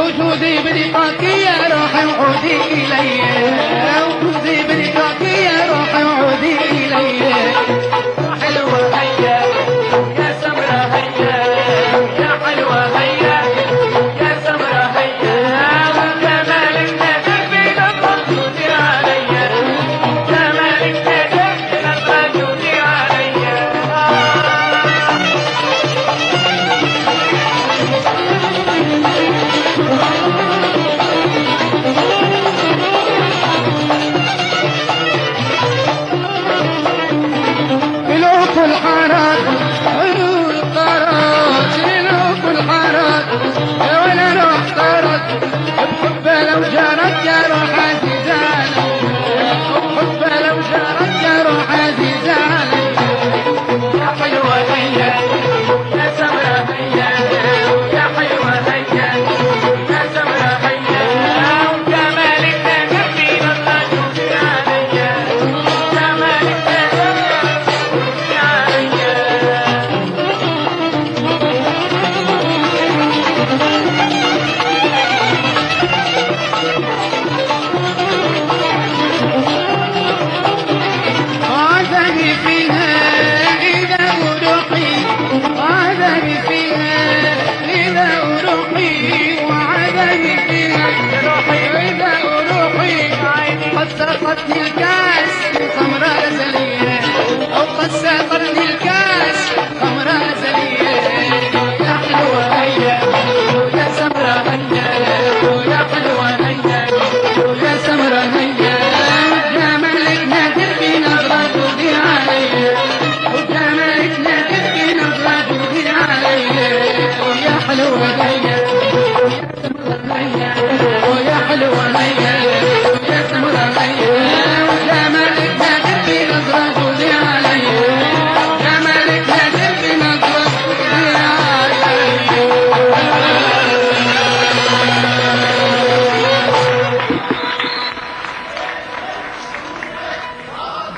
وجودي برقاك يا روحي وعودي إلي، وجودي برقاك يا روحي وعودي إلي. حلوة هيا يا سمرة هيا يا حلوة هيا يا سمرة هيا، جمالك نادرني لما تجودي عليا، جمالك نادرني لما تجودي عليا. ملوك الحارات علو القارات، ملوك الحارات ولا روح طارت، بحبه لو جارت يا روح عزيزانة، بحبه لو جارت يا روح عزيزانة. يا حلوة هيا يا سمرة هيا يا حلوة هيا يا سمرة هيا، جمالك نادرني لما تجودي عليا، جمالك نادرني عليا. عذبي فيها إذا وروحي، عذبي فيها إذا وروحي، وعذبي فيها إذا وروحي قد سقطت الكاس